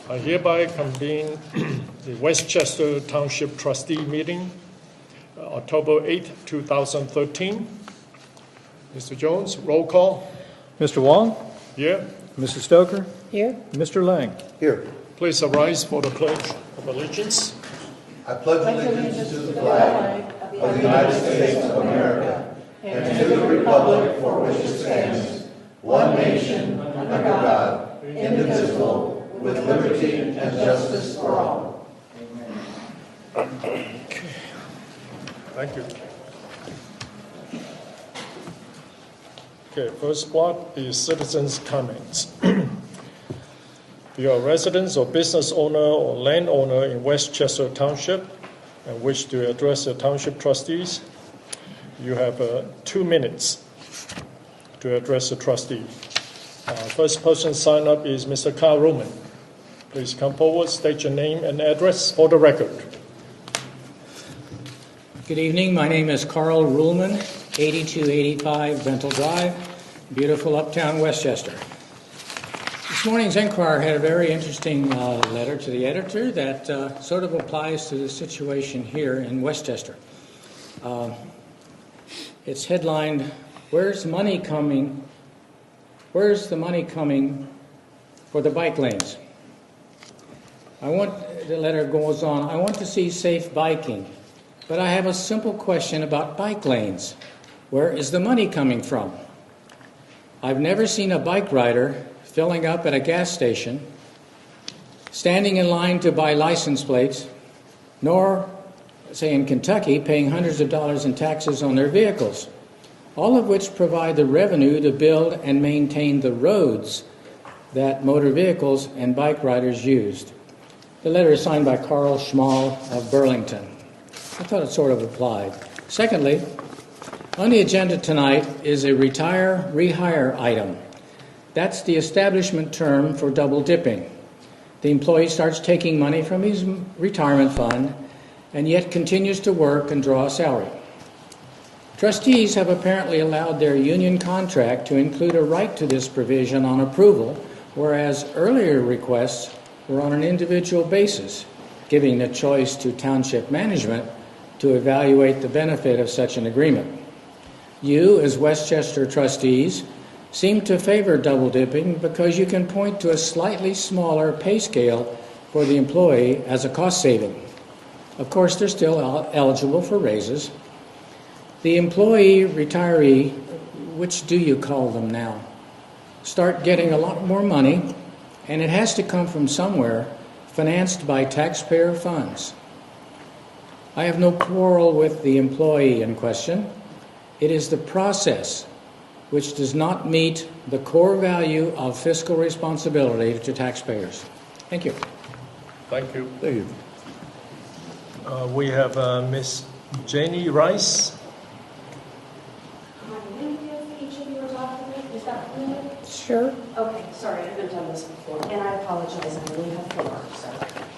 I hereby convene the Westchester Township Trustee meeting, October 8, 2013. Mr. Jones, roll call. Mr. Wong? Here. Mrs. Stoker? Here. Mr. Lang? Here. Please arise for the Pledge of Allegiance. I pledge allegiance to the flag of the United States of America and to the republic for which it stands, one nation, under God, indivisible, with liberty and justice for all. Okay. Thank you. Okay, first block is citizens' comments. If you are a resident or business owner or landowner in Westchester Township and wish to address the township trustees, you have 2 minutes to address the trustee. First person signed up is Mr. Carl Ruhlman. Please come forward, state your name and address for the record. Good evening. My name is Carl Ruhlman, 8285 Bentel Drive, beautiful uptown Westchester. This morning's Enquirer had a very interesting letter to the editor that sort of applies to the situation here in Westchester. It's headlined, "Where's the money coming for the bike lanes?" The letter goes on, "I want to see safe biking, but I have a simple question about bike lanes. Where is the money coming from? I've never seen a bike rider filling up at a gas station, standing in line to buy license plates, nor, say in Kentucky, paying hundreds of dollars in taxes on their vehicles, all of which provide the revenue to build and maintain the roads that motor vehicles and bike riders used." The letter is signed by Carl Schmal of Burlington. I thought it sort of applied. Secondly, on the agenda tonight is a retire-rehire item. That's the establishment term for double dipping. The employee starts taking money from his retirement fund and yet continues to work and draw a salary. Trustees have apparently allowed their union contract to include a right to this provision on approval, whereas earlier requests were on an individual basis, giving the choice to township management to evaluate the benefit of such an agreement. You, as Westchester trustees, seem to favor double dipping because you can point to a slightly smaller pay scale for the employee as a cost saving. Of course, they're still eligible for raises. The employee retiree, which do you call them now, start getting a lot more money, and it has to come from somewhere, financed by taxpayer funds. I have no quarrel with the employee in question. It is the process which does not meet the core value of fiscal responsibility to taxpayers. Thank you. Thank you. Thank you. We have Miss Jenny Rice. Sure. Okay, sorry, I haven't done this before, and I apologize, I only have 4, so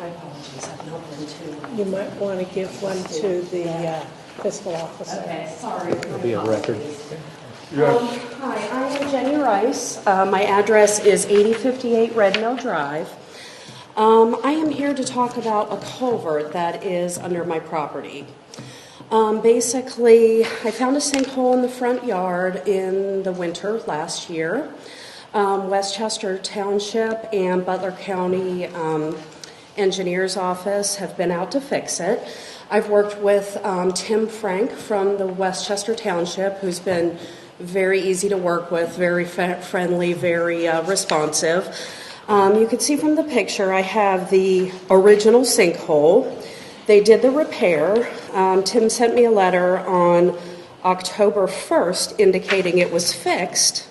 I apologize, I've not been to. You might want to give one to the fiscal officer. Okay, sorry. It'll be a record. Hi, I am Jenny Rice. My address is 8058 Red Mill Drive. I am here to talk about a culvert that is under my property. Basically, I found a sinkhole in the front yard in the winter last year. Westchester Township and Butler County Engineer's Office have been out to fix it. I've worked with Tim Frank from the Westchester Township, who's been very easy to work with, very friendly, very responsive. You can see from the picture I have the original sinkhole. They did the repair. Tim sent me a letter on October 1st indicating it was fixed.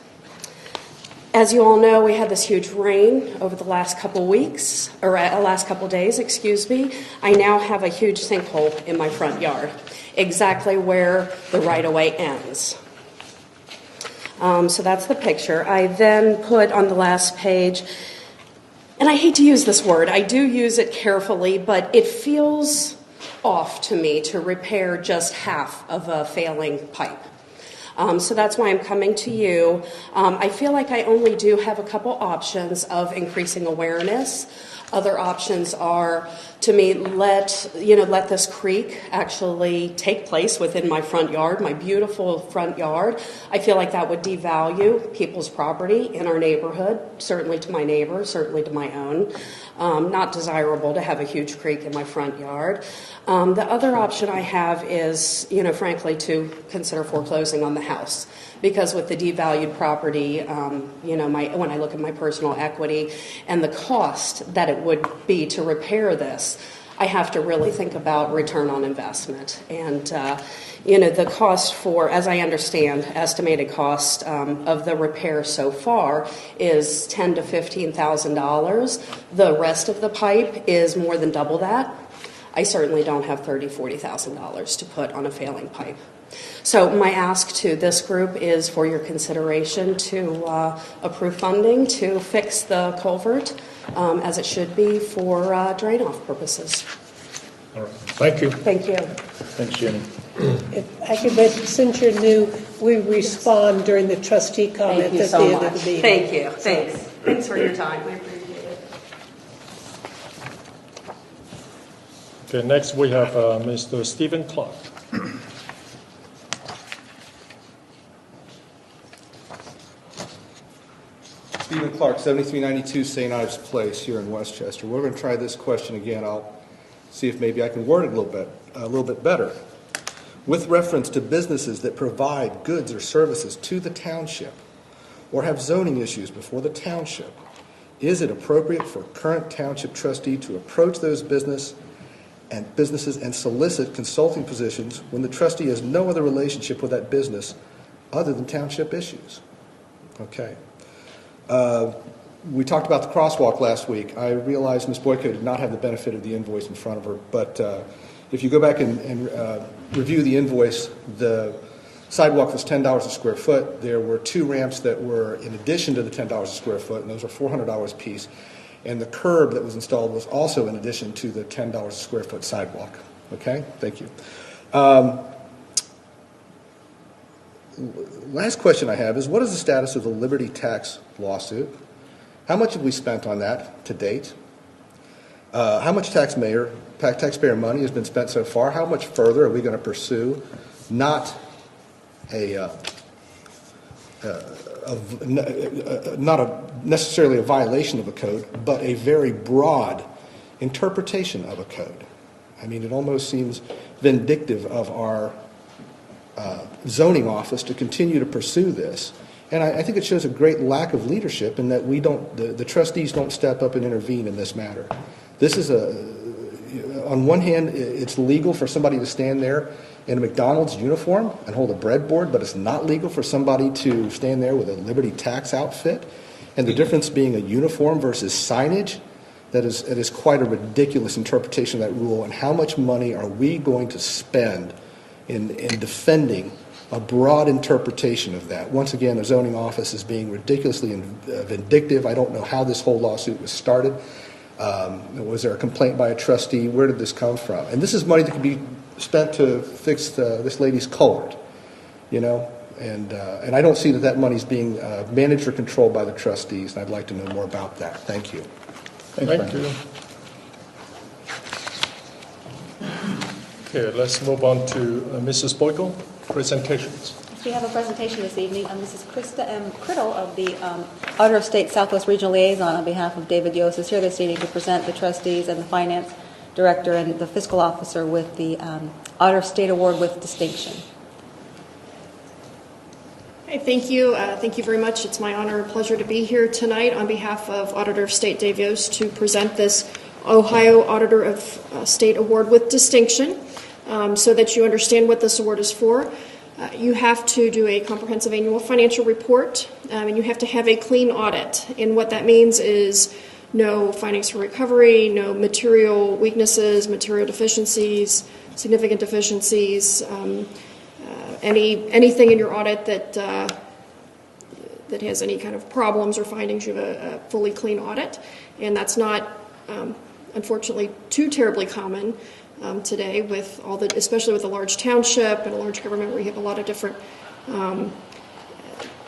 As you all know, we had this huge rain over the last couple weeks, or last couple days, excuse me. I now have a huge sinkhole in my front yard, exactly where the right-of-way ends. So that's the picture. I then put on the last page, and I hate to use this word, I do use it carefully, but it feels off to me to repair just half of a failing pipe. So that's why I'm coming to you. I feel like I only do have a couple options of increasing awareness. Other options are, to me, let this creek actually take place within my front yard, my beautiful front yard. I feel like that would devalue people's property in our neighborhood, certainly to my neighbors, certainly to my own. Not desirable to have a huge creek in my front yard. The other option I have is, frankly, to consider foreclosing on the house. Because with the devalued property, when I look at my personal equity and the cost that it would be to repair this, I have to really think about return on investment. And, the cost for, as I understand, estimated cost of the repair so far is $10,000 to $15,000. The rest of the pipe is more than double that. I certainly don't have $30,000, $40,000 to put on a failing pipe. So my ask to this group is for your consideration to approve funding to fix the culvert as it should be for drain-off purposes. All right. Thank you. Thank you. Thanks, Jenny. If I could, but since you're new, we respond during the trustee comment Thank you at so the end much. of the meeting. Thank you. Thanks. Thanks for your time. We appreciate it. Okay, next we have Mr. Stephen Clark. Stephen Clark, 7392 St. Ives Place here in Westchester. We're going to try this question again. I'll see if maybe I can word it a little bit better. With reference to businesses that provide goods or services to the township or have zoning issues before the township, is it appropriate for current township trustee to approach those businesses and solicit consulting positions when the trustee has no other relationship with that business other than township issues? Okay. We talked about the crosswalk last week. I realized Ms. Boyko did not have the benefit of the invoice in front of her, but if you go back and review the invoice, the sidewalk was $10 a square foot. There were 2 ramps that were in addition to the $10 a square foot, and those are $400 a piece. And the curb that was installed was also in addition to the $10 a square foot sidewalk. Okay? Thank you. Last question I have is, what is the status of the Liberty Tax lawsuit? How much have we spent on that to date? How much taxpayer money has been spent so far? How much further are we going to pursue? Not necessarily a violation of a code, but a very broad interpretation of a code. I mean, it almost seems vindictive of our zoning office to continue to pursue this. And I think it shows a great lack of leadership in that the trustees don't step up and intervene in this matter. This is on one hand, it's legal for somebody to stand there in a McDonald's uniform and hold a breadboard, but it's not legal for somebody to stand there with a Liberty Tax outfit. And the difference being a uniform versus signage, that is quite a ridiculous interpretation of that rule. And how much money are we going to spend in defending a broad interpretation of that? Once again, the zoning office is being ridiculously vindictive. I don't know how this whole lawsuit was started. Was there a complaint by a trustee? Where did this come from? And this is money that could be spent to fix this lady's culvert, and I don't see that money is being managed or controlled by the trustees, and I'd like to know more about that. Thank you. Thank you. Okay, let's move on to Mrs. Boyko, presentations. We have a presentation this evening. Mrs. Krista M. Criddle of the Auditor of State Southwest Regional Liaison on behalf of David Yost is here this evening to present the trustees and the finance director and the fiscal officer with the Auditor of State Award with Distinction. Hey, thank you. Thank you very much. It's my honor and pleasure to be here tonight on behalf of Auditor of State Dave Yost to present this Ohio Auditor of State Award with Distinction so that you understand what this award is for. You have to do a comprehensive annual financial report, and you have to have a clean audit. And what that means is no findings for recovery, no material weaknesses, material deficiencies, significant deficiencies, anything in your audit that has any kind of problems or findings. You have a fully clean audit, and that's not, unfortunately, too terribly common today, with especially with a large township and a large government where you have a lot of different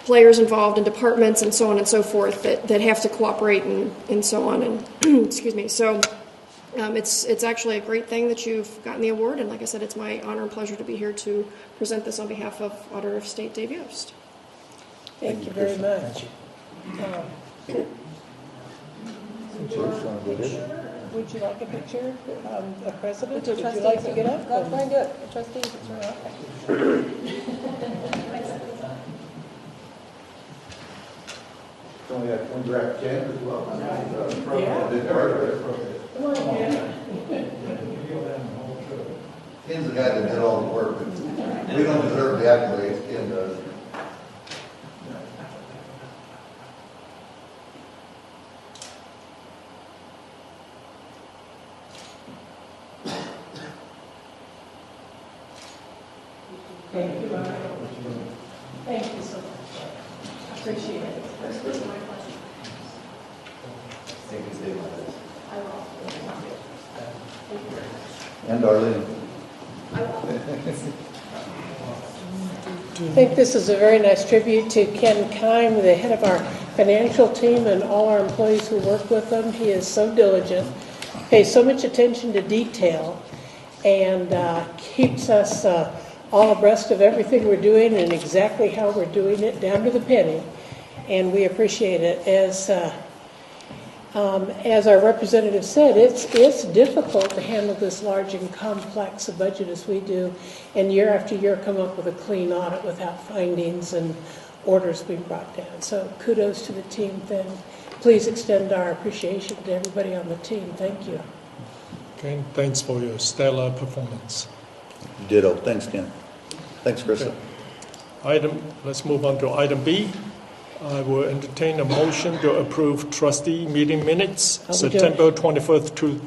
players involved and departments and so on and so forth that have to cooperate and so on. And excuse me. So it's actually a great thing that you've gotten the award. And like I said, it's my honor and pleasure to be here to present this on behalf of Auditor of State Dave Yost. Thank you very much. Would you like a picture of President? Would you like to get up? Go ahead and do it. Trustees. Only got one direct Ken as well. Ken's the guy that did all the work. We don't deserve the accolades Ken does. Thank you. Thank you so much. Appreciate it. Thank you, Steve. And Darlene. I think this is a very nice tribute to Ken Kime, the head of our financial team, and all our employees who work with him. He is so diligent, pays so much attention to detail, and keeps us all abreast of everything we're doing and exactly how we're doing it, down to the penny. And we appreciate it. As our representative said, it's difficult to handle this large and complex a budget as we do, and year after year come up with a clean audit without findings and orders being brought down. So kudos to the team. Then please extend our appreciation to everybody on the team. Thank you. Okay, thanks for your stellar performance. Ditto. Thanks, Ken. Thanks, Krista. Okay. Let's move on to item B. I will entertain a motion to approve trustee meeting minutes, September 24th to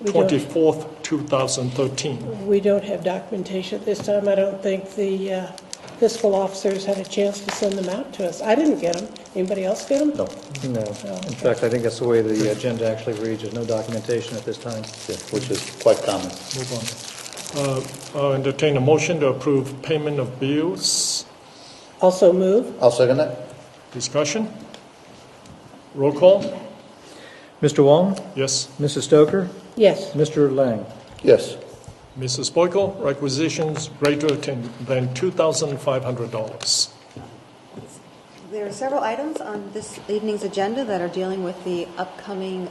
24th, 2013. We don't have documentation at this time. I don't think the fiscal officers had a chance to send them out to us. I didn't get them. Anybody else get them? No. No. In fact, I think that's the way the agenda actually reads. There's no documentation at this time. Yeah, which is quite common. Move on. I'll entertain a motion to approve payment of bills. Also move. I'll second that. Discussion? Roll call? Mr. Wong? Yes. Mrs. Stoker? Yes. Mr. Lang? Yes. Mrs. Boyko, requisitions greater than $2,500. There are several items on this evening's agenda that are dealing with the upcoming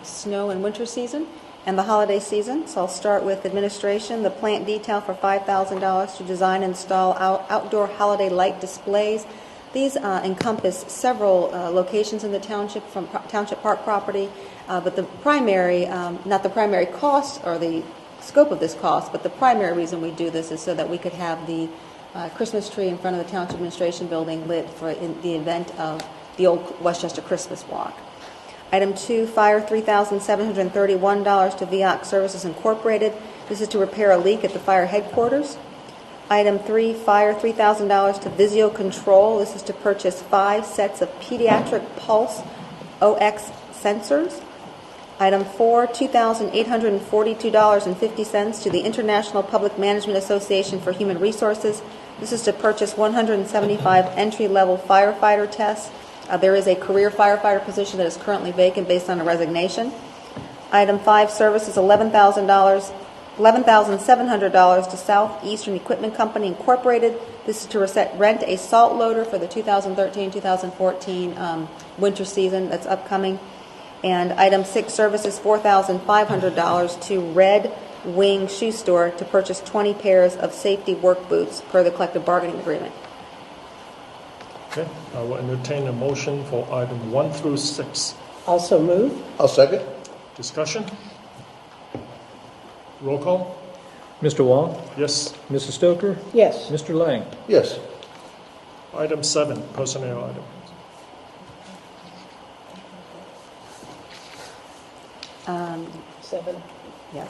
snow and winter season and the holiday season. So I'll start with administration, the plant detail for $5,000 to design and install outdoor holiday light displays. These encompass several locations in the township, from Township Park property, but the primary, not the primary cost or the scope of this cost, but the primary reason we do this is so that we could have the Christmas tree in front of the Township Administration Building lit for in the event of the old Westchester Christmas Walk. Item 2, fire $3,731 to VOC Services Incorporated. This is to repair a leak at the fire headquarters. Item 3, fire $3,000 to Visio Control. This is to purchase 5 sets of pediatric pulse OX sensors. Item 4, $2,842.50 to the International Public Management Association for Human Resources. This is to purchase 175 entry-level firefighter tests. There is a career firefighter position that is currently vacant based on a resignation. Item 5, services $11,700 to Southeastern Equipment Company Incorporated. This is to rent a salt loader for the 2013-2014 winter season that's upcoming. And item 6, services $4,500 to Red Wing Shoe Store to purchase 20 pairs of safety work boots per the collective bargaining agreement. Okay, I will entertain a motion for item 1 through 6. Also move. I'll second. Discussion? Roll call? Mr. Wong? Yes. Mrs. Stoker? Yes. Mr. Lang? Yes. Item 7, personnel item. 7. Yes.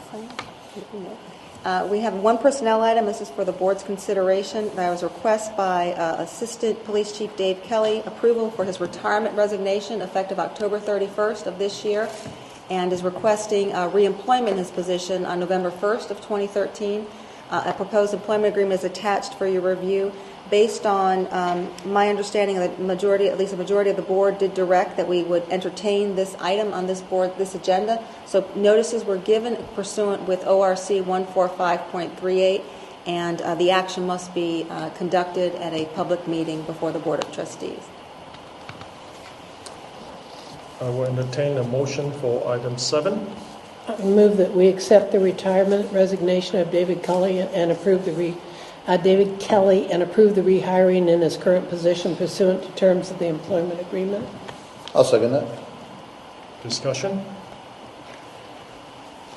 We have one personnel item. This is for the board's consideration. That was a request by Assistant Police Chief Dave Kelly, approval for his retirement resignation effective October 31st of this year, and is requesting reemployment in his position on November 1st of 2013. A proposed employment agreement is attached for your review. Based on my understanding, the majority, at least a majority of the board, did direct that we would entertain this item on this board, this agenda. So notices were given pursuant with ORC 145.38, and the action must be conducted at a public meeting before the Board of Trustees. I will entertain a motion for item 7. I move that we accept the retirement resignation of David Kelly and approve the rehiring in his current position pursuant to terms of the employment agreement. I'll second that. Discussion?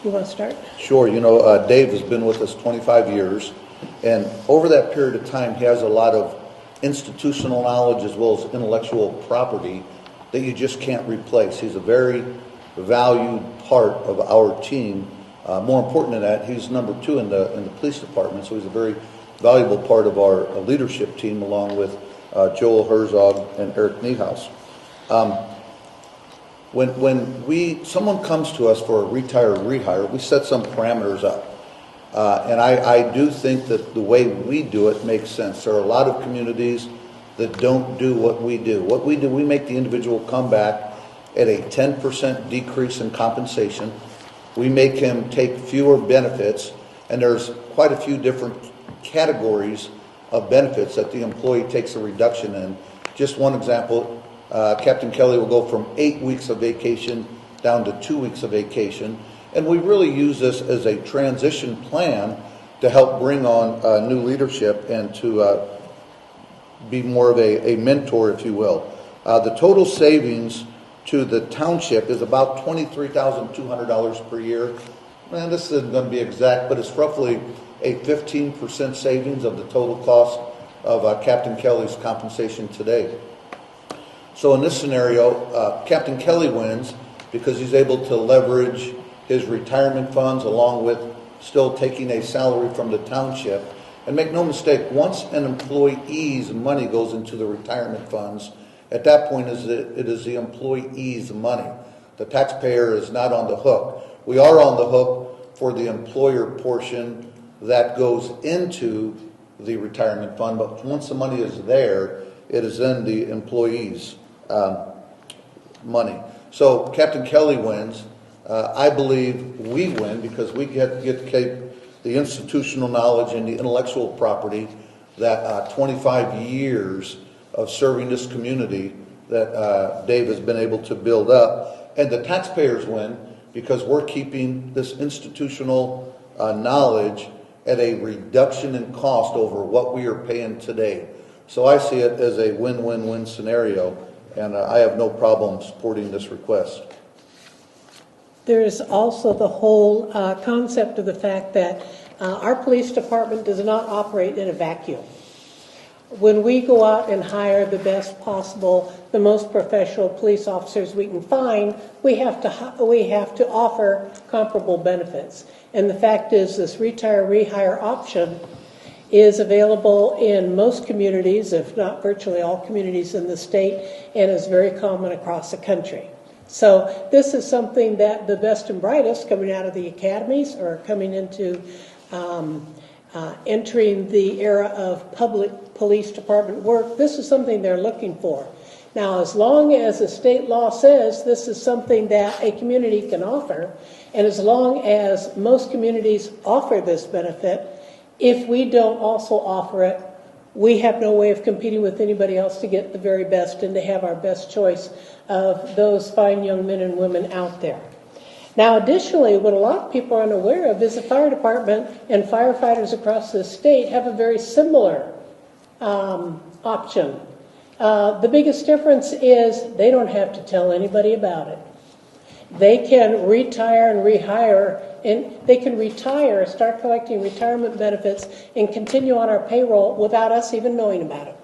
You want to start? Sure. You know, Dave has been with us 25 years, and over that period of time, he has a lot of institutional knowledge as well as intellectual property that you just can't replace. He's a very valued part of our team. More important than that, he's number 2 in the police department, so he's a very valuable part of our leadership team, along with Joel Herzog and Eric Niehaus. When someone comes to us for a retire or rehire, we set some parameters up. And I do think that the way we do it makes sense. There are a lot of communities that don't do what we do. What we do, we make the individual come back at a 10% decrease in compensation. We make him take fewer benefits, and there's quite a few different categories of benefits that the employee takes a reduction in. Just one example, Captain Kelly will go from 8 weeks of vacation down to 2 weeks of vacation. And we really use this as a transition plan to help bring on new leadership and to be more of a mentor, if you will. The total savings to the township is about $23,200 per year. And this isn't going to be exact, but it's roughly a 15% savings of the total cost of Captain Kelly's compensation today. So in this scenario, Captain Kelly wins because he's able to leverage his retirement funds along with still taking a salary from the township. And make no mistake, once an employee's money goes into the retirement funds, at that point it is the employee's money. The taxpayer is not on the hook. We are on the hook for the employer portion that goes into the retirement fund, but once the money is there, it is in the employee's money. So Captain Kelly wins. I believe we win because we get to keep the institutional knowledge and the intellectual property that 25 years of serving this community that Dave has been able to build up. And the taxpayers win because we're keeping this institutional knowledge at a reduction in cost over what we are paying today. So I see it as a win-win-win scenario, and I have no problem supporting this request. There is also the whole concept of the fact that our police department does not operate in a vacuum. When we go out and hire the best possible, the most professional police officers we can find, we have to offer comparable benefits. And the fact is, this retire-rehire option is available in most communities, if not virtually all communities in the state, and is very common across the country. So this is something that the best and brightest coming out of the academies or coming into entering the era of public police department work, this is something they're looking for. Now, as long as the state law says this is something that a community can offer, and as long as most communities offer this benefit, if we don't also offer it, we have no way of competing with anybody else to get the very best and to have our best choice of those fine young men and women out there. Now, additionally, what a lot of people are unaware of is the fire department and firefighters across the state have a very similar option. The biggest difference is they don't have to tell anybody about it. They can retire and rehire, and they can retire, start collecting retirement benefits, and continue on our payroll without us even knowing about it.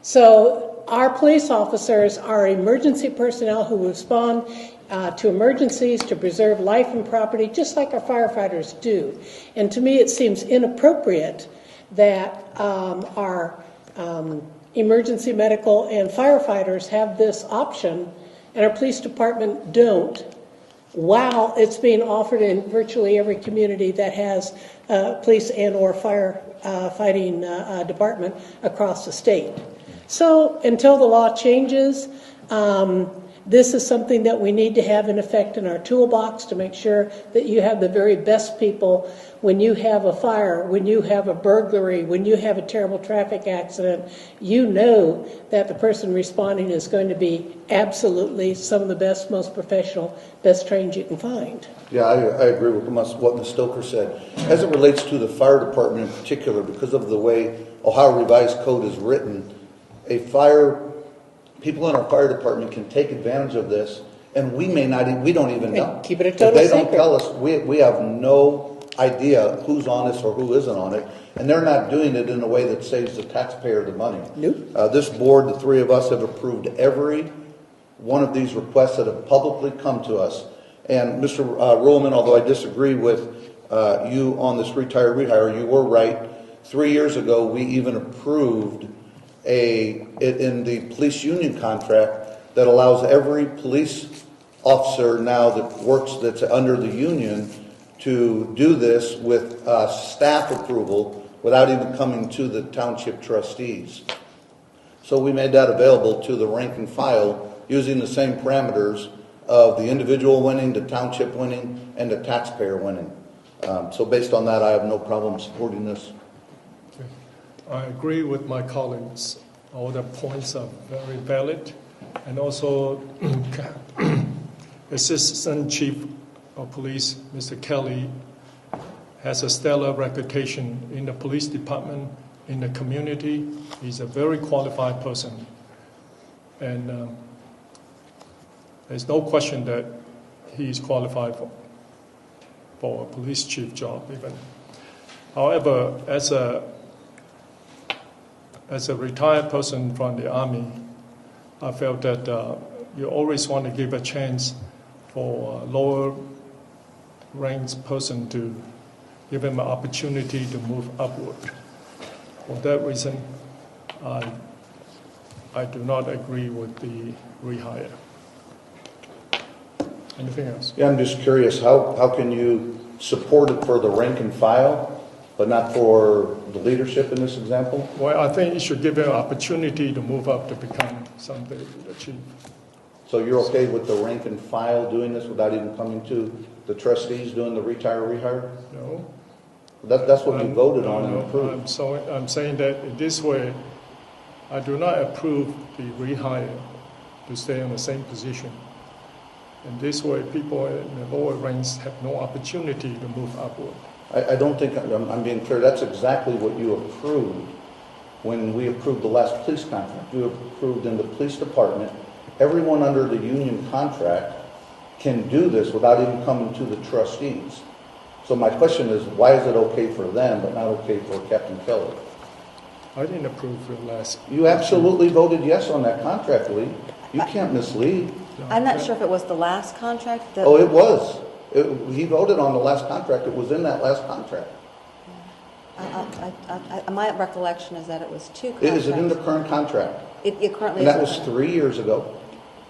So our police officers are emergency personnel who respond to emergencies to preserve life and property, just like our firefighters do. And to me, it seems inappropriate that our emergency medical and firefighters have this option and our police department don't. Wow, it's being offered in virtually every community that has police and or fire fighting department across the state. So until the law changes, this is something that we need to have in effect in our toolbox to make sure that you have the very best people when you have a fire, when you have a burglary, when you have a terrible traffic accident. You know that the person responding is going to be absolutely some of the best, most professional, best trained you can find. Yeah, I agree with what Ms. Stoker said. As it relates to the fire department in particular, because of the way Ohio Revised Code is written, people in our fire department can take advantage of this, and we don't even know. Keep it a total If they secret. don't tell us, we have no idea who's on this or who isn't on it, and they're not doing it in a way that saves the taxpayer the money. Nope. This board, the three of us, have approved every one of these requests that have publicly come to us. And Mr. Ruhlman, although I disagree with you on this retire rehire, you were right. 3 years ago, we even approved in the police union contract that allows every police officer now that's under the union to do this with staff approval without even coming to the township trustees. So we made that available to the rank and file using the same parameters of the individual winning, the township winning, and the taxpayer winning. So based on that, I have no problem supporting this. I agree with my colleagues. All the points are very valid. And also, Assistant Chief of Police, Mr. Kelly, has a stellar reputation in the police department, in the community. He's a very qualified person. And there's no question that he's qualified for a police chief job even. However, as a retired person from the Army, I felt that you always want to give a chance for a lower ranked person to give him an opportunity to move upward. For that reason, I do not agree with the rehire. Anything else? Yeah, I'm just curious, how can you support it for the rank and file, but not for the leadership in this example? Well, I think you should give him an opportunity to move up to become something to achieve. So you're okay with the rank and file doing this without even coming to the trustees doing the retire rehire? No. That's what we voted on and approved. I'm saying that in this way, I do not approve the rehire to stay in the same position. In this way, people in the lower ranks have no opportunity to move upward. I don't think I'm being clear. That's exactly what you approved when we approved the last police contract. You approved in the police department, everyone under the union contract can do this without even coming to the trustees. So my question is, why is it okay for them but not okay for Captain Kelly? I didn't approve the last. You absolutely voted yes on that contract, Lee. You can't mislead. I'm not sure if it was the last contract. Oh, it was. He voted on the last contract. It was in that last contract. My recollection is that it was two contracts. Is it in the current contract? It currently And that is. was 3 years ago.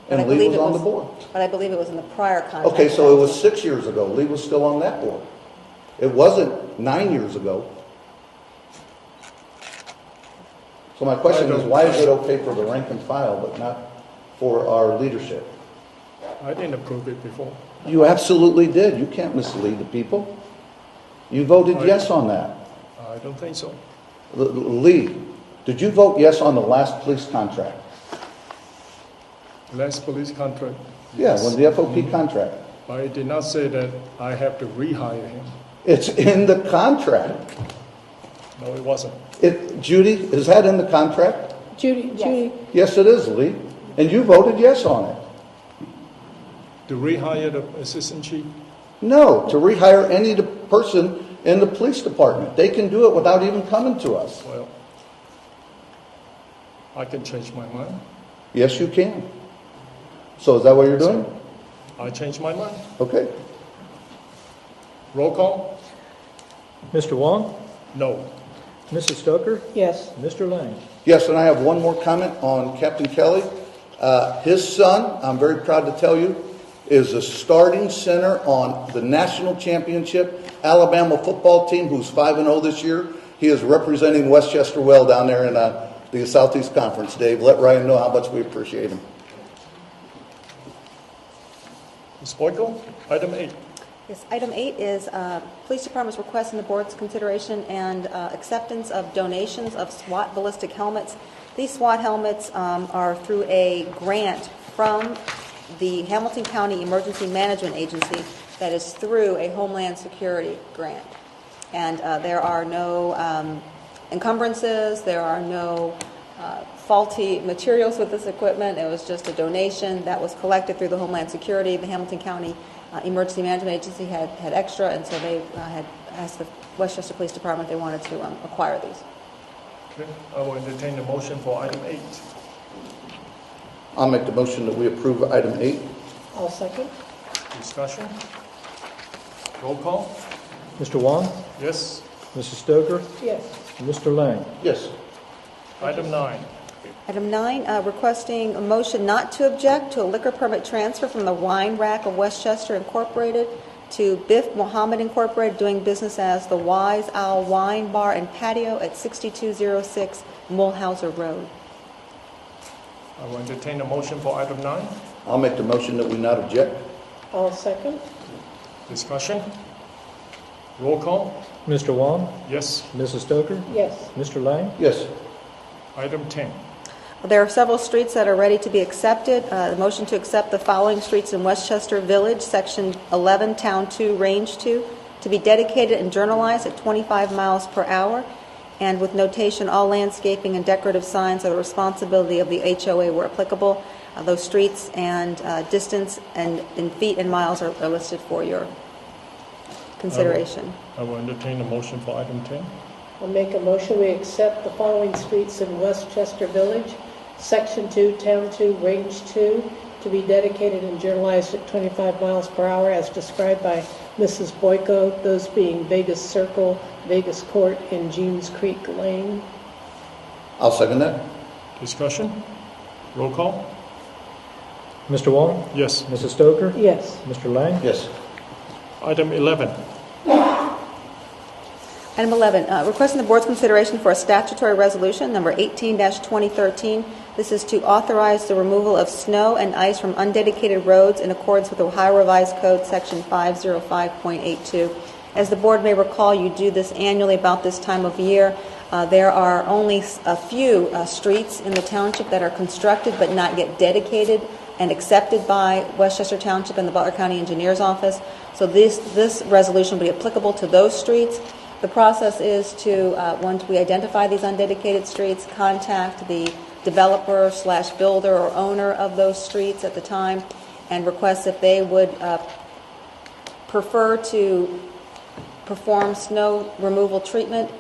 But I And Lee believe was it on the board. But I believe it was in the prior contract. Okay, so it was 6 years ago. Lee was still on that board. It wasn't 9 years ago. So my question is, why is it okay for the rank and file but not for our leadership? I didn't approve it before. You absolutely did. You can't mislead the people. You voted yes on that. I don't think so. Lee, did you vote yes on the last police contract? Last police contract. Yeah, yes. when the FOP contract. But I did not say that I have to rehire him. It's in the contract. No, it wasn't. Judy, is that in the contract? Judy, Yes, it is, Lee. And you voted yes on it. To rehire the assistant chief? No, to rehire any person in the police department. They can do it without even coming to us. Well, I can change my mind. Yes, you can. So is that what you're doing? I changed my mind. Okay. Roll call? Mr. Wong, No. Mrs. Stoker, yes. Mr. Lang. Yes, and I have one more comment on Captain Kelly. His son, I'm very proud to tell you, is the starting center on the national championship Alabama football team, who's 5-0 this year. He is representing Westchester well down there in the Southeast Conference. Dave, let Ryan know how much we appreciate him. Ms. Boyko, item 8. Yes, item 8 is Police Department's request in the board's consideration and acceptance of donations of SWAT ballistic helmets. These SWAT helmets are through a grant from the Hamilton County Emergency Management Agency that is through a Homeland Security grant. And there are no encumbrances, there are no faulty materials with this equipment. It was just a donation that was collected through the Homeland Security. The Hamilton County Emergency Management Agency had extra, and so they had asked the Westchester Police Department they wanted to acquire these. Okay. I will entertain the motion for item 8. I'll make the motion that we approve item 8. I'll second. Discussion? Roll call? Mr. Wong, Yes. Mrs. Stoker, Yes. and Mr. Lang. Yes. Item 9. Item 9, requesting a motion not to object to a liquor permit transfer from the Wine Rack of Westchester Incorporated to Biff Muhammad Incorporated, doing business as the Wise Owl Wine Bar and Patio at 6206 Mulhauser Road. I will entertain a motion for item 9. I'll make the motion that we not object. I'll second. Discussion? Roll call? Mr. Wong, Yes. Mrs. Stoker, Yes. Mr. Lang. Yes. Item 10. There are several streets that are ready to be accepted. The motion to accept the following streets in Westchester Village, Section 11, Town 2, Range 2, to be dedicated and journalized at 25 miles per hour, and with notation, all landscaping and decorative signs are the responsibility of the HOA where applicable. Those streets and distance and in feet and miles are listed for your consideration. I will entertain a motion for item 10. I'll make a motion, we accept the following streets in Westchester Village, Section 2, Town 2, Range 2, to be dedicated and journalized at 25 miles per hour as described by Mrs. Boyko, those being Vegas Circle, Vegas Court, and Jeans Creek Lane. I'll second that. Discussion? Roll call? Mr. Wong, Yes. Mrs. Stoker, Yes. Mr. Lang. Yes. Item 11. Item 11, requesting the board's consideration for a statutory resolution, number 18-2013. This is to authorize the removal of snow and ice from undedicated roads in accordance with Ohio Revised Code, Section 505.82. As the board may recall, you do this annually about this time of year. There are only a few streets in the township that are constructed but not yet dedicated and accepted by Westchester Township and the Butler County Engineer's Office. So this resolution will be applicable to those streets. The process is to, once we identify these undedicated streets, contact the developer / builder or owner of those streets at the time and request if they would prefer to perform snow removal treatment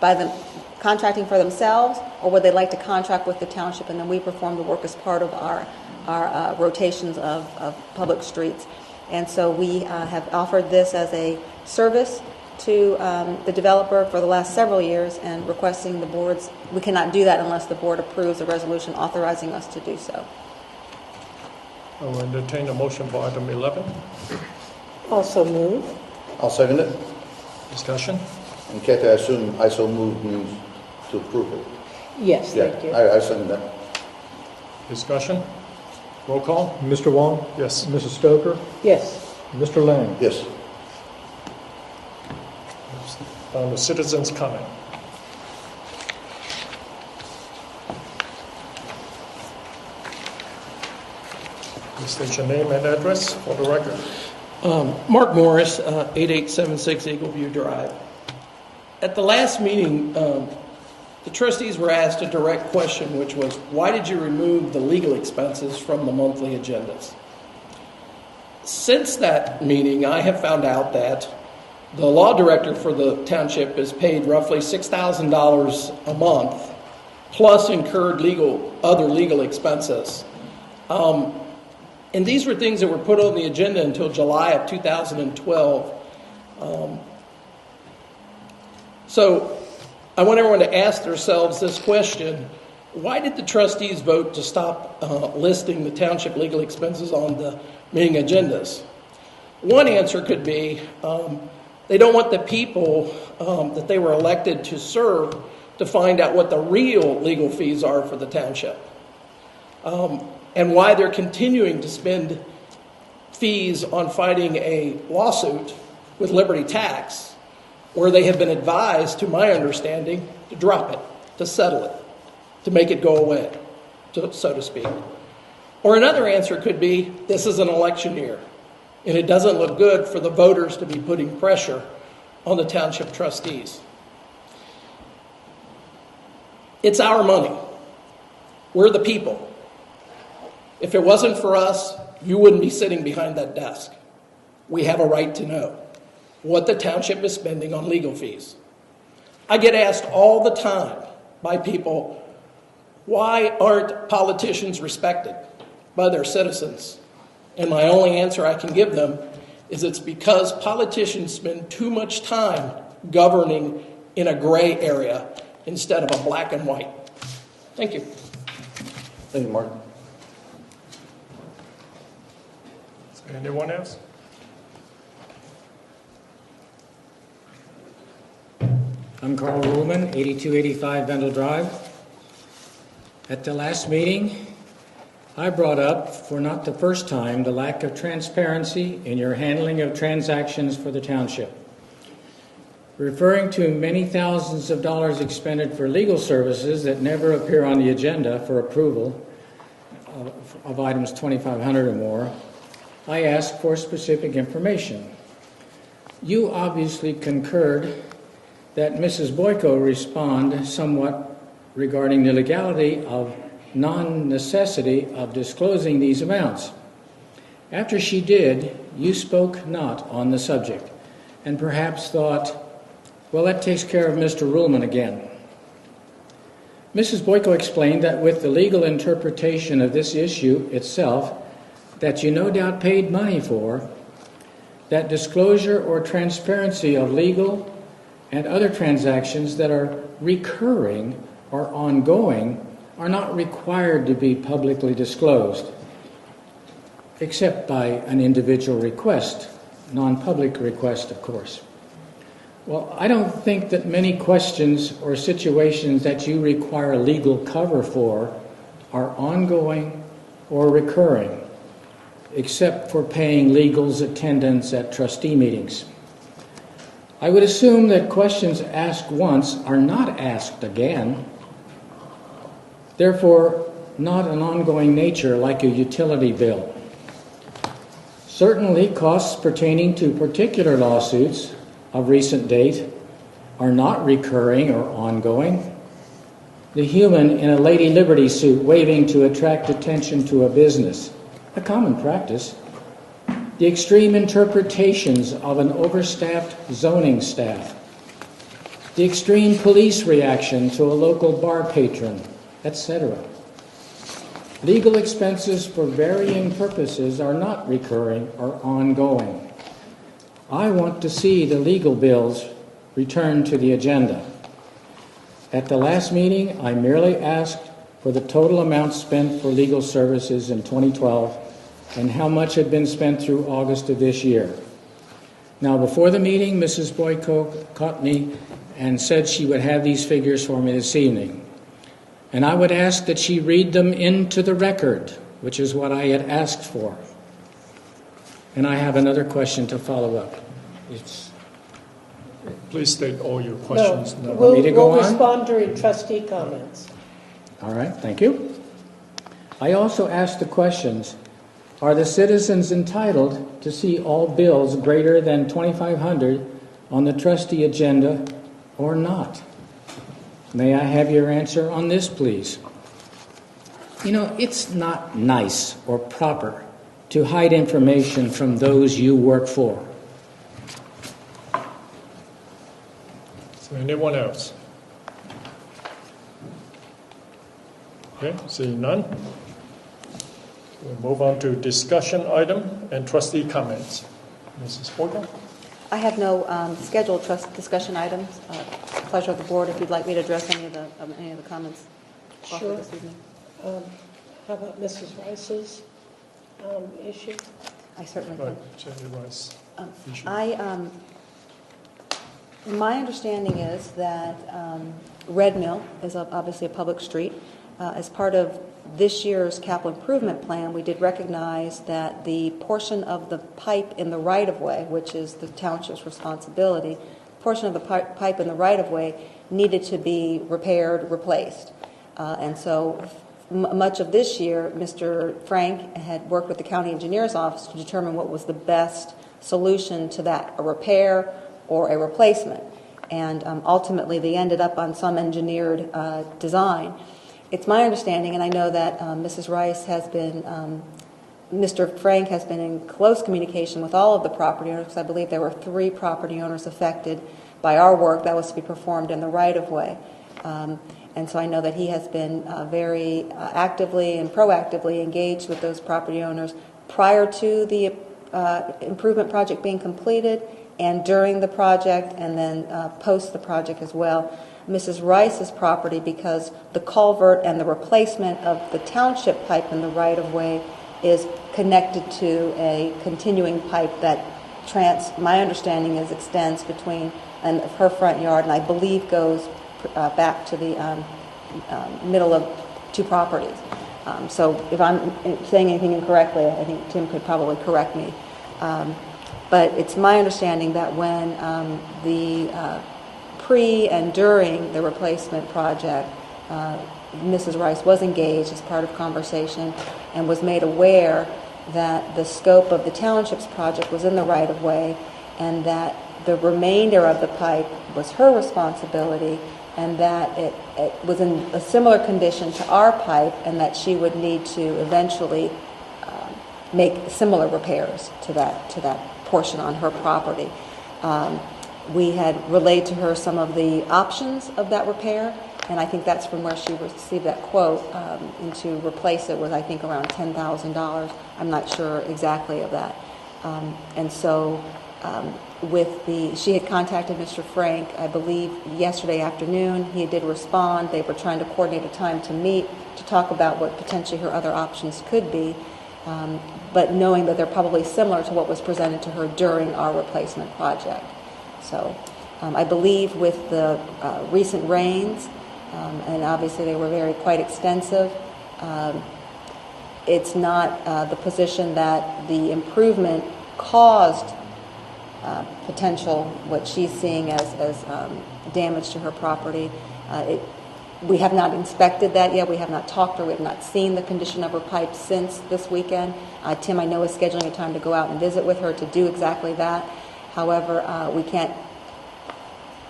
by them contracting for themselves, or would they like to contract with the township, and then we perform the work as part of our rotations of public streets. And so we have offered this as a service to the developer for the last several years, and requesting the board's, we cannot do that unless the board approves a resolution authorizing us to do so. I will entertain a motion for item 11. Also move. I'll second it. Discussion? And Kathy, I assume I so moved means to approve it. Yes, Yeah, thank you. I second that. Discussion? Roll call? Mr. Wong, Yes. Mrs. Stoker, Yes. Mr. Lang. Yes. Down to citizens' comment. Please state your name and address for the record. Mark Morris, 8876 Eagle View Drive. At the last meeting, the trustees were asked a direct question, which was, why did you remove the legal expenses from the monthly agendas? Since that meeting, I have found out that the law director for the township is paid roughly $6,000 a month, plus incurred other legal expenses. And these were things that were put on the agenda until July of 2012. So I want everyone to ask themselves this question. why did the trustees vote to stop listing the township legal expenses on the meeting agendas? One answer could be they don't want the people that they were elected to serve to find out what the real legal fees are for the township, and why they're continuing to spend fees on fighting a lawsuit with Liberty Tax, where they have been advised, to my understanding, to drop it, to settle it, to make it go away, so to speak. Or another answer could be, this is an election year, and it doesn't look good for the voters to be putting pressure on the township trustees. It's our money. We're the people. If it wasn't for us, you wouldn't be sitting behind that desk. We have a right to know what the township is spending on legal fees. I get asked all the time by people, why aren't politicians respected by their citizens? And my only answer I can give them is it's because politicians spend too much time governing in a gray area instead of a black and white. Thank you. Thank you, Mark. Anyone else? I'm Carl Ruhlman, 8285 Vendel Drive. At the last meeting, I brought up, for not the first time, the lack of transparency in your handling of transactions for the township. Referring to many thousands of dollars expended for legal services that never appear on the agenda for approval of items 2,500 or more, I asked for specific information. You obviously concurred that Mrs. Boyko respond somewhat regarding the legality of non-necessity of disclosing these amounts. After she did, you spoke not on the subject, and perhaps thought, well, that takes care of Mr. Ruhlman again. Mrs. Boyko explained that with the legal interpretation of this issue itself, that you no doubt paid money for, that disclosure or transparency of legal and other transactions that are recurring or ongoing are not required to be publicly disclosed, except by an individual request, non-public request, of course. Well, I don't think that many questions or situations that you require legal cover for are ongoing or recurring, except for paying legal's attendance at trustee meetings. I would assume that questions asked once are not asked again, therefore not an ongoing nature like a utility bill. Certainly, costs pertaining to particular lawsuits of recent date are not recurring or ongoing. The human in a Lady Liberty suit waving to attract attention to a business, a common practice. The extreme interpretations of an overstaffed zoning staff. The extreme police reaction to a local bar patron, etc. Legal expenses for varying purposes are not recurring or ongoing. I want to see the legal bills returned to the agenda. At the last meeting, I merely asked for the total amount spent for legal services in 2012 and how much had been spent through August of this year. Now, before the meeting, Mrs. Boyko caught me and said she would have these figures for me this evening. And I would ask that she read them into the record, which is what I had asked for. And I have another question to follow up. Please state all your questions now. We'll respond during trustee comments. All right, thank you. I also asked the questions, are the citizens entitled to see all bills greater than $2,500 on the trustee agenda or not? May I have your answer on this, please? You know, it's not nice or proper to hide information from those you work for. So anyone else? Okay, seeing none. We'll move on to discussion item and trustee comments. Mrs. Boyko? I have no scheduled discussion items. Pleasure of the board if you'd like me to address any of the comments. offer Sure. this evening? How about Mrs. Rice's issue? I certainly can. Right, Jenny Rice. issue. My understanding is that Red Mill is obviously a public street. As part of this year's capital improvement plan, we did recognize that the portion of the pipe in the right-of-way, which is the township's responsibility, portion of the pipe in the right-of-way needed to be repaired, replaced. And so much of this year, Mr. Frank had worked with the county engineer's office to determine what was the best solution to that, a repair or a replacement. And ultimately, they ended up on some engineered design. It's my understanding, and I know that Mrs. Rice has been, Mr. Frank has been in close communication with all of the property owners, because I believe there were 3 property owners affected by our work that was to be performed in the right-of-way. And so I know that he has been very actively and proactively engaged with those property owners prior to the improvement project being completed and during the project, and then post the project as well. Mrs. Rice's property, because the culvert and the replacement of the township pipe in the right-of-way is connected to a continuing pipe that my understanding is extends between her front yard, and I believe goes back to the middle of 2 properties. So if I'm saying anything incorrectly, I think Tim could probably correct me. But it's my understanding that when the pre and during the replacement project, Mrs. Rice was engaged as part of conversation and was made aware that the scope of the township's project was in the right-of-way, and that the remainder of the pipe was her responsibility, and that it was in a similar condition to our pipe, and that she would need to eventually make similar repairs to that portion on her property. We had relayed to her some of the options of that repair, and I think that's from where she received that quote, and to replace it was, I think, around $10,000. I'm not sure exactly of that. And so she had contacted Mr. Frank, I believe, yesterday afternoon. He did respond. They were trying to coordinate a time to meet to talk about what potentially her other options could be, but knowing that they're probably similar to what was presented to her during our replacement project. So I believe with the recent rains, and obviously they were quite extensive, it's not the position that the improvement caused potential, what she's seeing as damage to her property. We have not inspected that yet. We have not talked to her. We have not seen the condition of her pipe since this weekend. Tim, I know, is scheduling a time to go out and visit with her to do exactly that. However,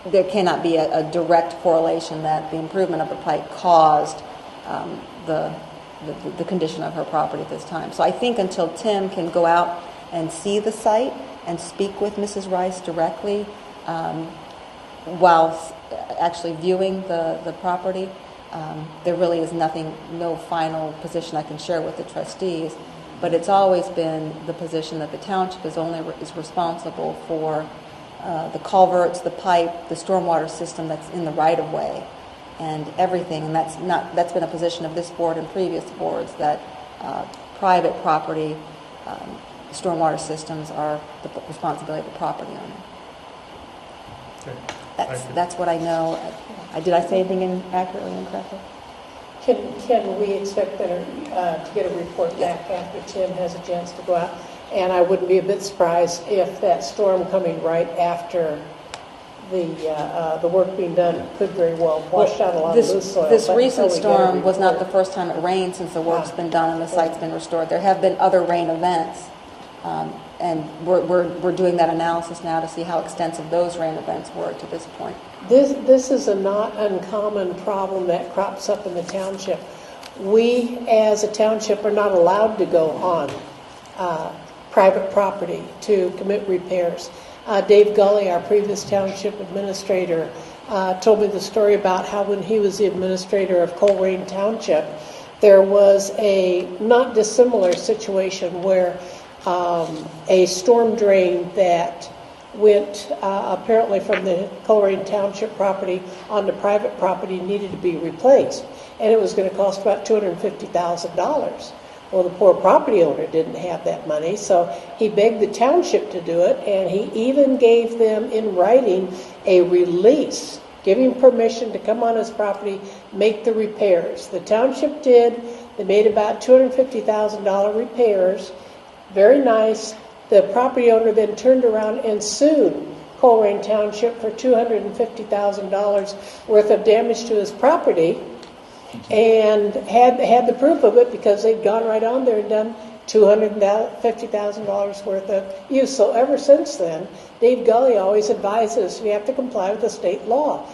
there cannot be a direct correlation that the improvement of the pipe caused the condition of her property at this time. So I think until Tim can go out and see the site and speak with Mrs. Rice directly while actually viewing the property, there really is no final position I can share with the trustees. But it's always been the position that the township is responsible for the culverts, the pipe, the stormwater system that's in the right-of-way, and everything. And that's been a position of this board and previous boards, that private property stormwater systems are the responsibility of the property owner. Okay. That's what I know. Did I say anything inaccurately or incorrectly? Can we expect to get a report back after Tim has a chance to go out? And I wouldn't be a bit surprised if that storm coming right after the work being done could very well wash out a lot of loose soil. This recent storm was not the first time it rained since the work's been done and the site's been restored. There have been other rain events, and we're doing that analysis now to see how extensive those rain events were to this point. This is a not uncommon problem that crops up in the township. We, as a township, are not allowed to go on private property to commit repairs. Dave Gully, our previous township administrator, told me the story about how when he was the administrator of Coleraine Township, there was a not dissimilar situation where a storm drain that went apparently from the Coleraine Township property onto private property needed to be replaced. and it was going to cost about $250,000. Well, the poor property owner didn't have that money, so he begged the township to do it, and he even gave them in writing a release, giving permission to come on his property, make the repairs. The township did. They made about $250,000 repairs. Very nice. The property owner then turned around and sued Colerain Township for $250,000 worth of damage to his property, and had the proof of it because they'd gone right on there and done $250,000 worth of use. So ever since then, Dave Gully always advises we have to comply with the state law.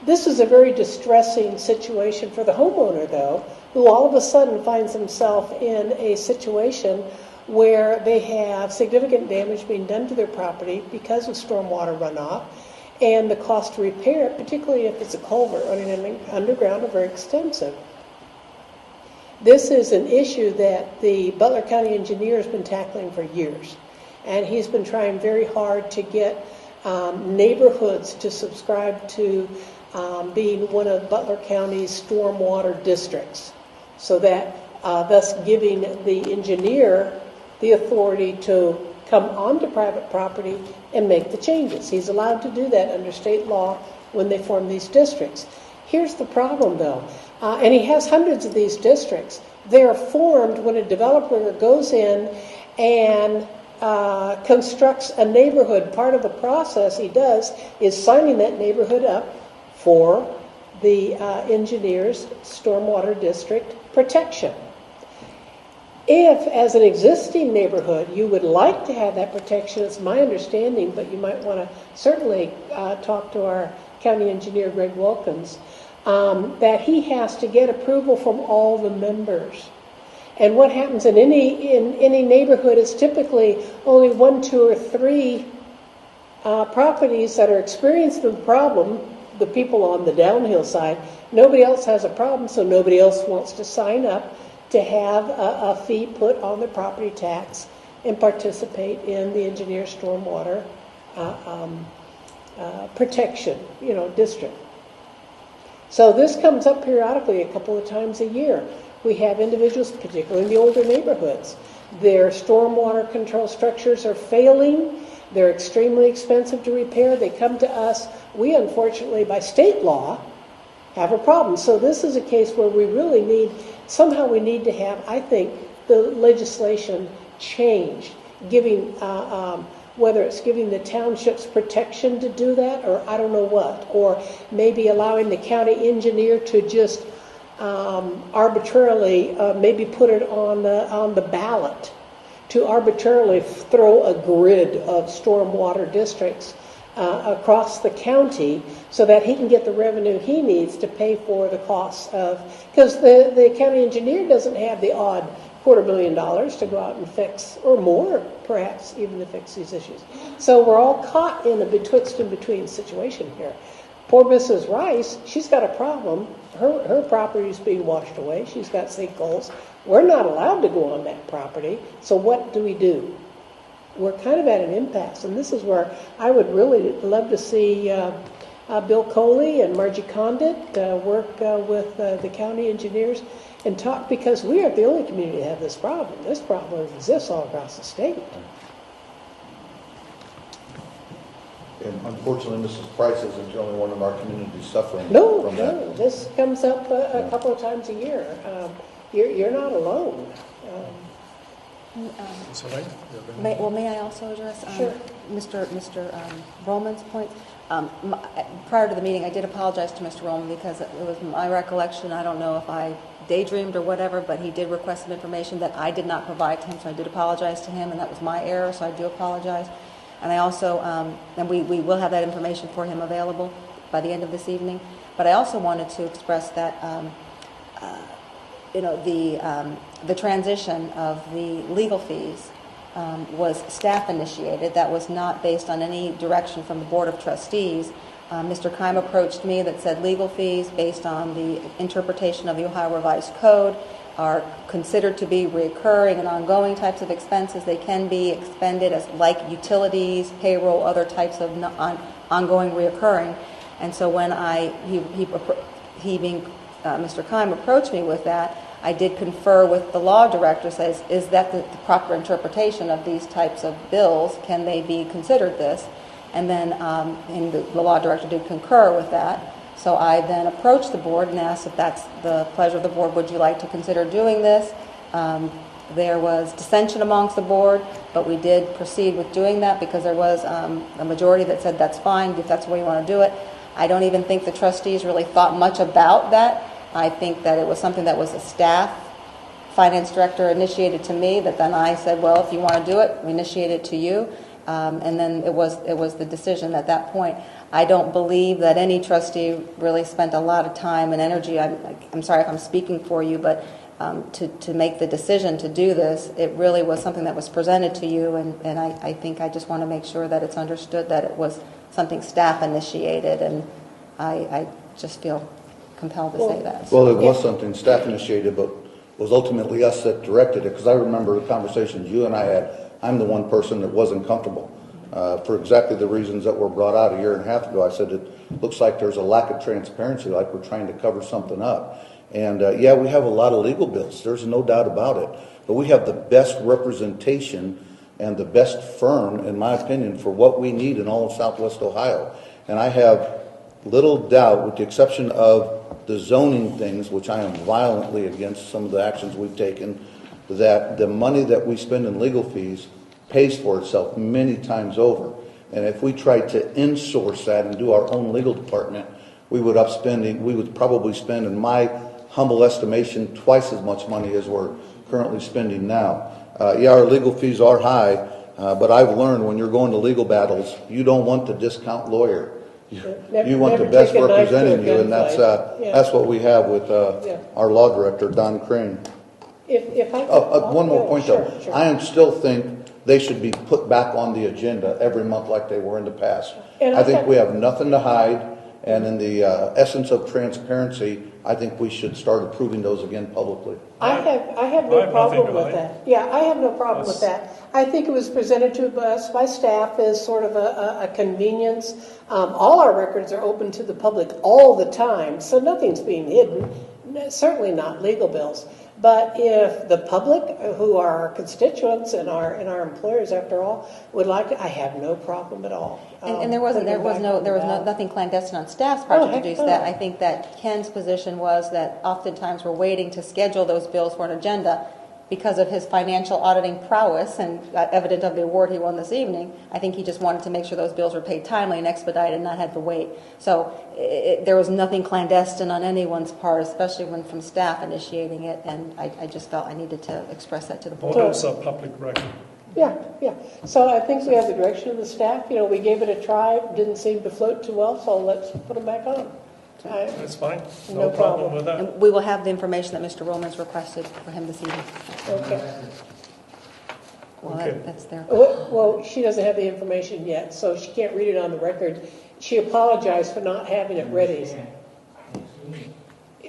This is a very distressing situation for the homeowner, though, who all of a sudden finds himself in a situation where they have significant damage being done to their property because of stormwater runoff, and the cost to repair it, particularly if it's a culvert running underground, are very extensive. This is an issue that the Butler County engineer has been tackling for years, and he's been trying very hard to get neighborhoods to subscribe to being one of Butler County's stormwater districts, so that thus giving the engineer the authority to come onto private property and make the changes. He's allowed to do that under state law when they form these districts. Here's the problem, though, and he has hundreds of these districts. They're formed when a developer goes in and constructs a neighborhood. Part of the process he does is signing that neighborhood up for the engineer's stormwater district protection. If, as an existing neighborhood, you would like to have that protection, it's my understanding, but you might want to certainly talk to our county engineer, Greg Wilkins, that he has to get approval from all the members. And what happens in any neighborhood is typically only 1, 2, or 3 properties that are experiencing the problem, the people on the downhill side. Nobody else has a problem, so nobody else wants to sign up to have a fee put on the property tax and participate in the engineer stormwater protection, district. So this comes up periodically a couple of times a year. We have individuals, particularly in the older neighborhoods, their stormwater control structures are failing. They're extremely expensive to repair. They come to us. We, unfortunately, by state law, have a problem. So this is a case where we really need to have, I think, the legislation changed, giving, whether it's giving the townships protection to do that, or I don't know what, or maybe allowing the county engineer to just arbitrarily maybe put it on the ballot to arbitrarily throw a grid of stormwater districts across the county so that he can get the revenue he needs to pay for the costs of, because the county engineer doesn't have the odd $250,000 to go out and fix, or more perhaps even to fix these issues. So we're all caught in a betwixt and between situation here. Poor Mrs. Rice, she's got a problem. Her property is being washed away. She's got sinkholes. We're not allowed to go on that property. So what do we do? We're kind of at an impasse, and this is where I would really love to see Bill Coley and Margie Condit work with the county engineers and talk, because we aren't the only community to have this problem. This problem exists all across the state. And unfortunately, Mrs. Price isn't the only one in our community suffering from that. No, this comes up a couple of times a year. You're not alone. May I also address Sure. Mr. Roman's point? Prior to the meeting, I did apologize to Mr. Roman because it was my recollection. I don't know if I daydreamed or whatever, but he did request some information that I did not provide to him, so I did apologize to him, and that was my error, so I do apologize. And I also, and we will have that information for him available by the end of this evening. But I also wanted to express that, the transition of the legal fees was staff initiated. That was not based on any direction from the Board of Trustees. Mr. Keim approached me that said legal fees based on the interpretation of the Ohio Revised Code are considered to be recurring and ongoing types of expenses. They can be expended as like utilities, payroll, other types of ongoing reoccurring. And so when he being Mr. Keim approached me with that, I did confer with the law director, says, is that the proper interpretation of these types of bills? Can they be considered this? And then and the law director did concur with that. So I then approached the board and asked if that's the pleasure of the board, would you like to consider doing this? There was dissension amongst the board, but we did proceed with doing that because there was a majority that said that's fine if that's the way you want to do it. I don't even think the trustees really thought much about that. I think that it was something that was a staff finance director initiated to me, that then I said, well, if you want to do it, we initiate it to you. And then it was the decision at that point. I don't believe that any trustee really spent a lot of time and energy. I'm sorry if I'm speaking for you, but to make the decision to do this, it really was something that was presented to you, and I think I just want to make sure that it's understood that it was something staff initiated, and I just feel compelled to say that. Well, it was something staff initiated, but it was ultimately us that directed it, because I remember the conversations you and I had. I'm the one person that wasn't comfortable for exactly the reasons that were brought out a year and a half ago. I said it looks like there's a lack of transparency, like we're trying to cover something up. And yeah, we have a lot of legal bills. There's no doubt about it. But we have the best representation and the best firm, in my opinion, for what we need in all of Southwest Ohio. And I have little doubt, with the exception of the zoning things, which I am violently against some of the actions we've taken, that the money that we spend in legal fees pays for itself many times over. And if we tried to insource that and do our own legal department, we would probably spend, in my humble estimation, twice as much money as we're currently spending now. Yeah, our legal fees are high, but I've learned when you're going to legal battles, you don't want the discount lawyer. You want the best representing you, and that's what we have with our law director, Don Crane. If I one more point, sure, though. Sure. I still think they should be put back on the agenda every month like they were in the past. And I think we have nothing to hide, and in the essence of transparency, I think we should start approving those again publicly. I have no problem with that. Yeah, I have no problem with that. I think it was presented to us by staff as sort of a convenience. All our records are open to the public all the time, so nothing's being hidden, certainly not legal bills. But if the public, who are our constituents and our employers, after all, would like to, I have no problem at all. And there was nothing clandestine on staff's part to introduce that. I think that Ken's position was that oftentimes we're waiting to schedule those bills for an agenda because of his financial auditing prowess and evident of the award he won this evening. I think he just wanted to make sure those bills were paid timely and expedited and not had to wait. So there was nothing clandestine on anyone's part, especially when from staff initiating it, and I just felt I needed to express that to the board. All those are public record. Yeah. So I think we have the direction of the staff. We gave it a try. It didn't seem to float too well, so let's put them back on. That's fine. No problem with that. And we will have the information that Mr. Romans requested for him this evening. Okay. Well, Okay. that's there. Well, she doesn't have the information yet, so she can't read it on the record. She apologized for not having it ready.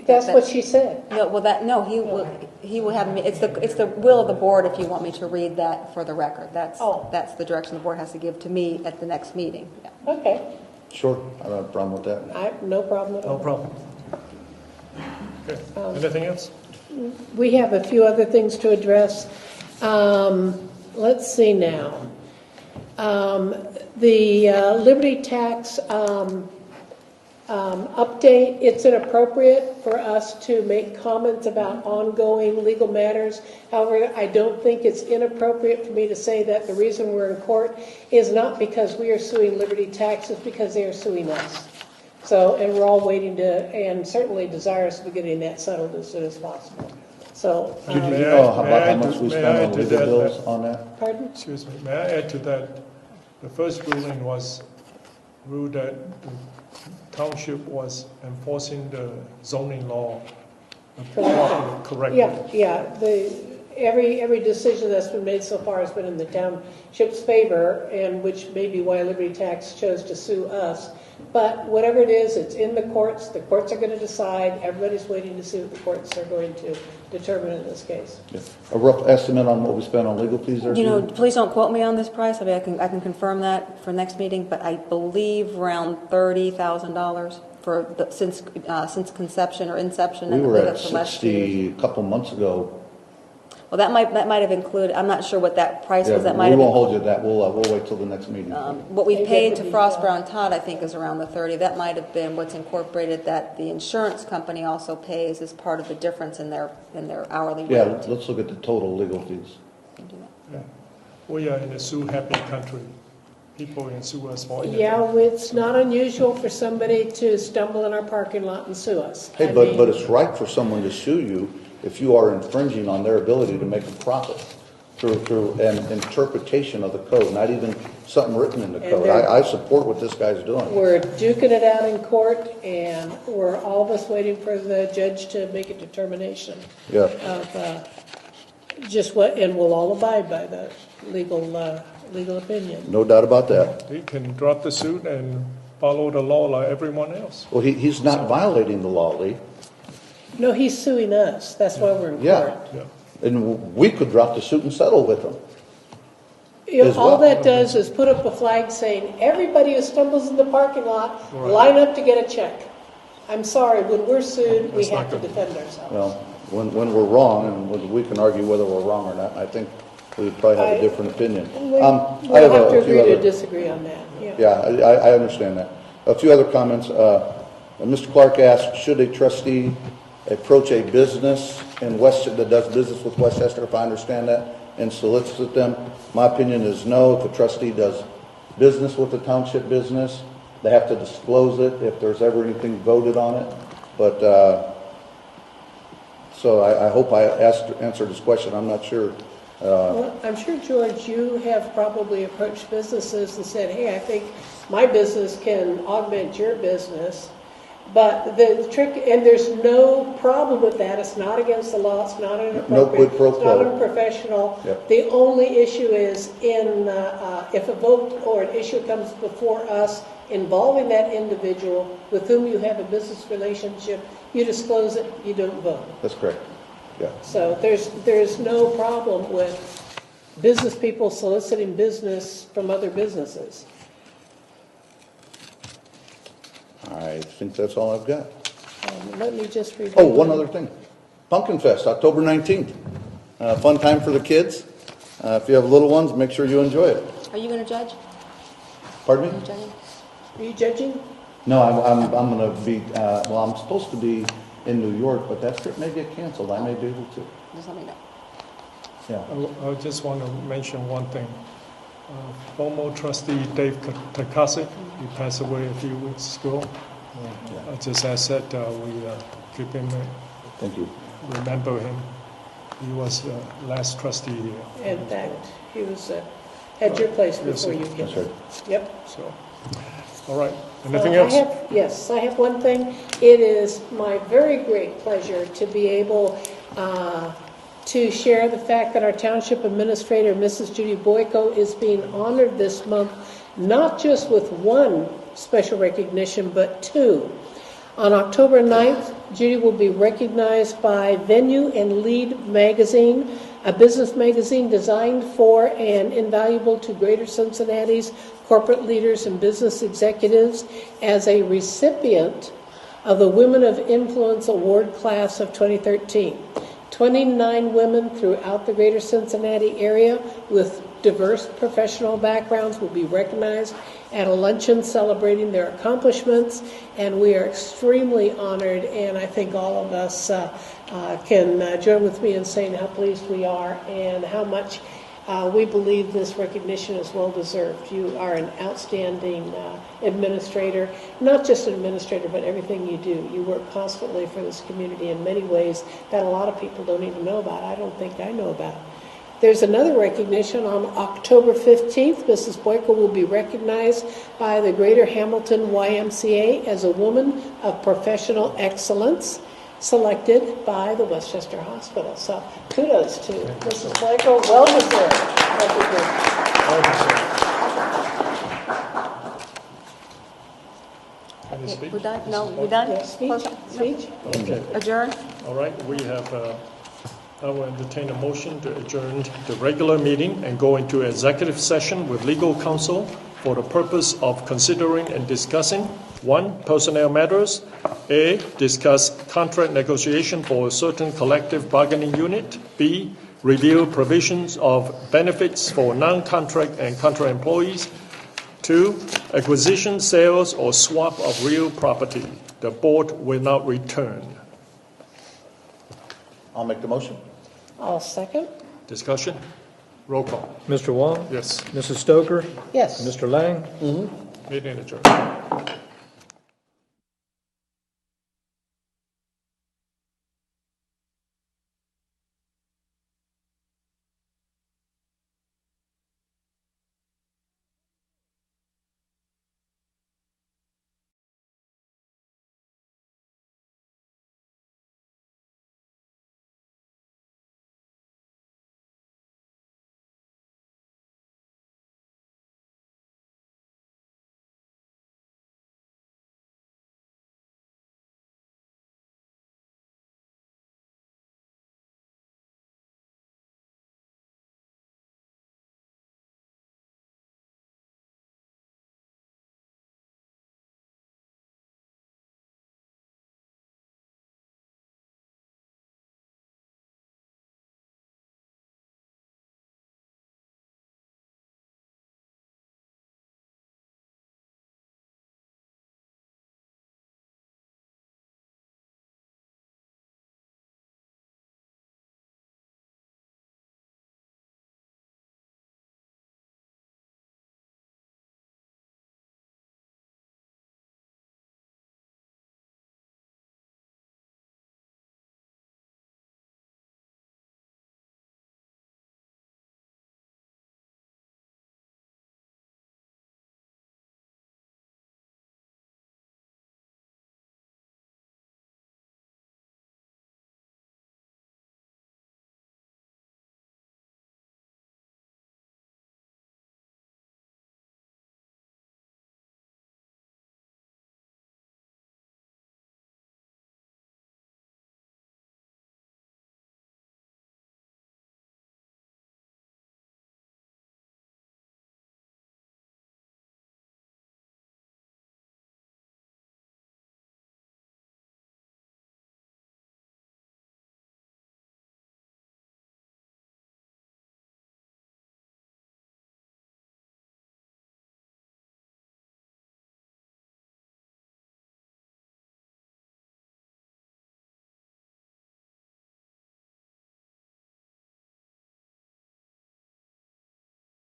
That's what she said. No, he will have me. It's the will of the board. If you want me to read that for the record, that's the direction the board has to give to me at the next meeting. Yeah. Okay. Sure, I don't have a problem with that. I have no problem at all. No problem. Okay. Anything else? We have a few other things to address. Let's see now. The Liberty Tax update, it's inappropriate for us to make comments about ongoing legal matters. However, I don't think it's inappropriate for me to say that the reason we're in court is not because we are suing Liberty Tax, it's because they are suing us. So, and we're all waiting to, and certainly desirous of getting that settled as soon as possible. So, Did you know about how much we spend on legal bills on that? Pardon? Excuse me. May I add to that? The first ruling was ruled that the Township was enforcing the zoning law correctly. Yeah. Every decision that's been made so far has been in the Township's favor, and which may be why Liberty Tax chose to sue us. But whatever it is, it's in the courts. The courts are going to decide. Everybody's waiting to see what the courts are going to determine in this case. Yeah. A rough estimate on what we spent on legal fees there? Please don't quote me on this price. I mean, I can confirm that for next meeting, but I believe around $30,000 since conception or inception. We and were I at believe for last year. 60 a couple months ago. Well, that might have included. I'm not sure what that price Yeah, was. That might we have won't hold you to that. We'll wait till the next meeting. what we paid to Frost Brown Todd, I think, is around the 30. That might have been what's incorporated that the insurance company also pays as part of the difference in their hourly rate. Yeah, let's look at the total legal fees. Can do that. Yeah. We are in a sue-happy country. People can sue us for anything. Yeah, it's not unusual for somebody to stumble in our parking lot and sue us. Hey, I but mean, it's right for someone to sue you if you are infringing on their ability to make a profit through an interpretation of the code, not even something written in the And code. they're- I support what this guy's doing. We're duking it out in court, and we're all of us waiting for the judge to make a determination Yeah. of just what, and we'll all abide by the legal opinion. No doubt about that. He can drop the suit and follow the law like everyone else. Well, he's not violating the law, Lee. No, he's suing us. That's why we're in Yeah. court. Yeah. And we could drop the suit and settle with him. You know, As all well. that does is put up a flag saying, everybody who stumbles in the parking lot, line up to get a check. I'm sorry, when we're sued, we That's not have to good. defend ourselves. Well, when we're wrong, and we can argue whether we're wrong or not, I think we would probably have a different opinion. We'll I have to few agree to other- disagree on that, yeah. Yeah, I understand that. A few other comments. Mr. Clark asked, should a trustee approach a business in that does business with Westchester, if I understand that, and solicit them? My opinion is no. If a trustee does business with a township business, they have to disclose it if there's ever anything voted on it. But, so I hope I answered his question. I'm not sure. Well, I'm sure, George, you have probably approached businesses and said, hey, I think my business can augment your business. But the trick, and there's no problem with that, it's not against the law, it's not inappropriate, No quid pro it's not quo. unprofessional. Yep. The only issue is if a vote or an issue comes before us involving that individual with whom you have a business relationship, you disclose it, you don't vote. That's correct. Yeah. So there's no problem with business people soliciting business from other businesses. I think that's all I've got. Let me just read. Oh, one other thing. Pumpkin Fest, October 19th. Fun time for the kids. If you have little ones, make sure you enjoy it. Are you going to judge? Pardon Are you me? judging? Are you judging? No, I'm going to be, I'm supposed to be in New York, but that trip may get canceled. I may be able to. Just let me know. Yeah. I just want to mention one thing. Former trustee Dave Takasik, he passed away a few weeks ago. I just asked that we keep him, Thank you. remember him. He was the last trustee here. In fact, he was at your place Yes, before you That's came. right. Yep. So, all right. Anything I else? I have one thing. It is my very great pleasure to be able to share the fact that our township administrator, Mrs. Judy Boyko, is being honored this month, not just with one special recognition, but two. On October 9th, Judy will be recognized by Venue and Lead magazine, a business magazine designed for and invaluable to Greater Cincinnati's corporate leaders and business executives, as a recipient of the Women of Influence Award class of 2013. 29 women throughout the Greater Cincinnati area with diverse professional backgrounds will be recognized at a luncheon celebrating their accomplishments, and we are extremely honored, and I think all of us can join with me in saying how pleased we are and how much we believe this recognition is well deserved. You are an outstanding administrator, not just an administrator, but everything you do. You work constantly for this community in many ways that a lot of people don't even know about. I don't think I know about. There's another recognition on October 15th. Mrs. Boyko will be recognized by the Greater Hamilton YMCA as a woman of professional excellence, selected by the Westchester Hospital. So kudos to Mrs. Boyko, well deserved recognition. Any speech? We're done? No, we're done? Yeah, speech? Speech? Okay. Adjourn? All right. We have, I will entertain a motion to adjourn the regular meeting and go into executive session with legal counsel for the purpose of considering and discussing 1. Personnel matters. A. Discuss contract negotiation for a certain collective bargaining unit. B. Review provisions of benefits for non-contract and contract employees. 2. Acquisition, sales, or swap of real property. The board will not return. I'll make the motion. I'll second. Discussion? Roll call. Mr. Wong? Yes. Mrs. Stoker? Yes. Mr. Lang? Meeting adjourned.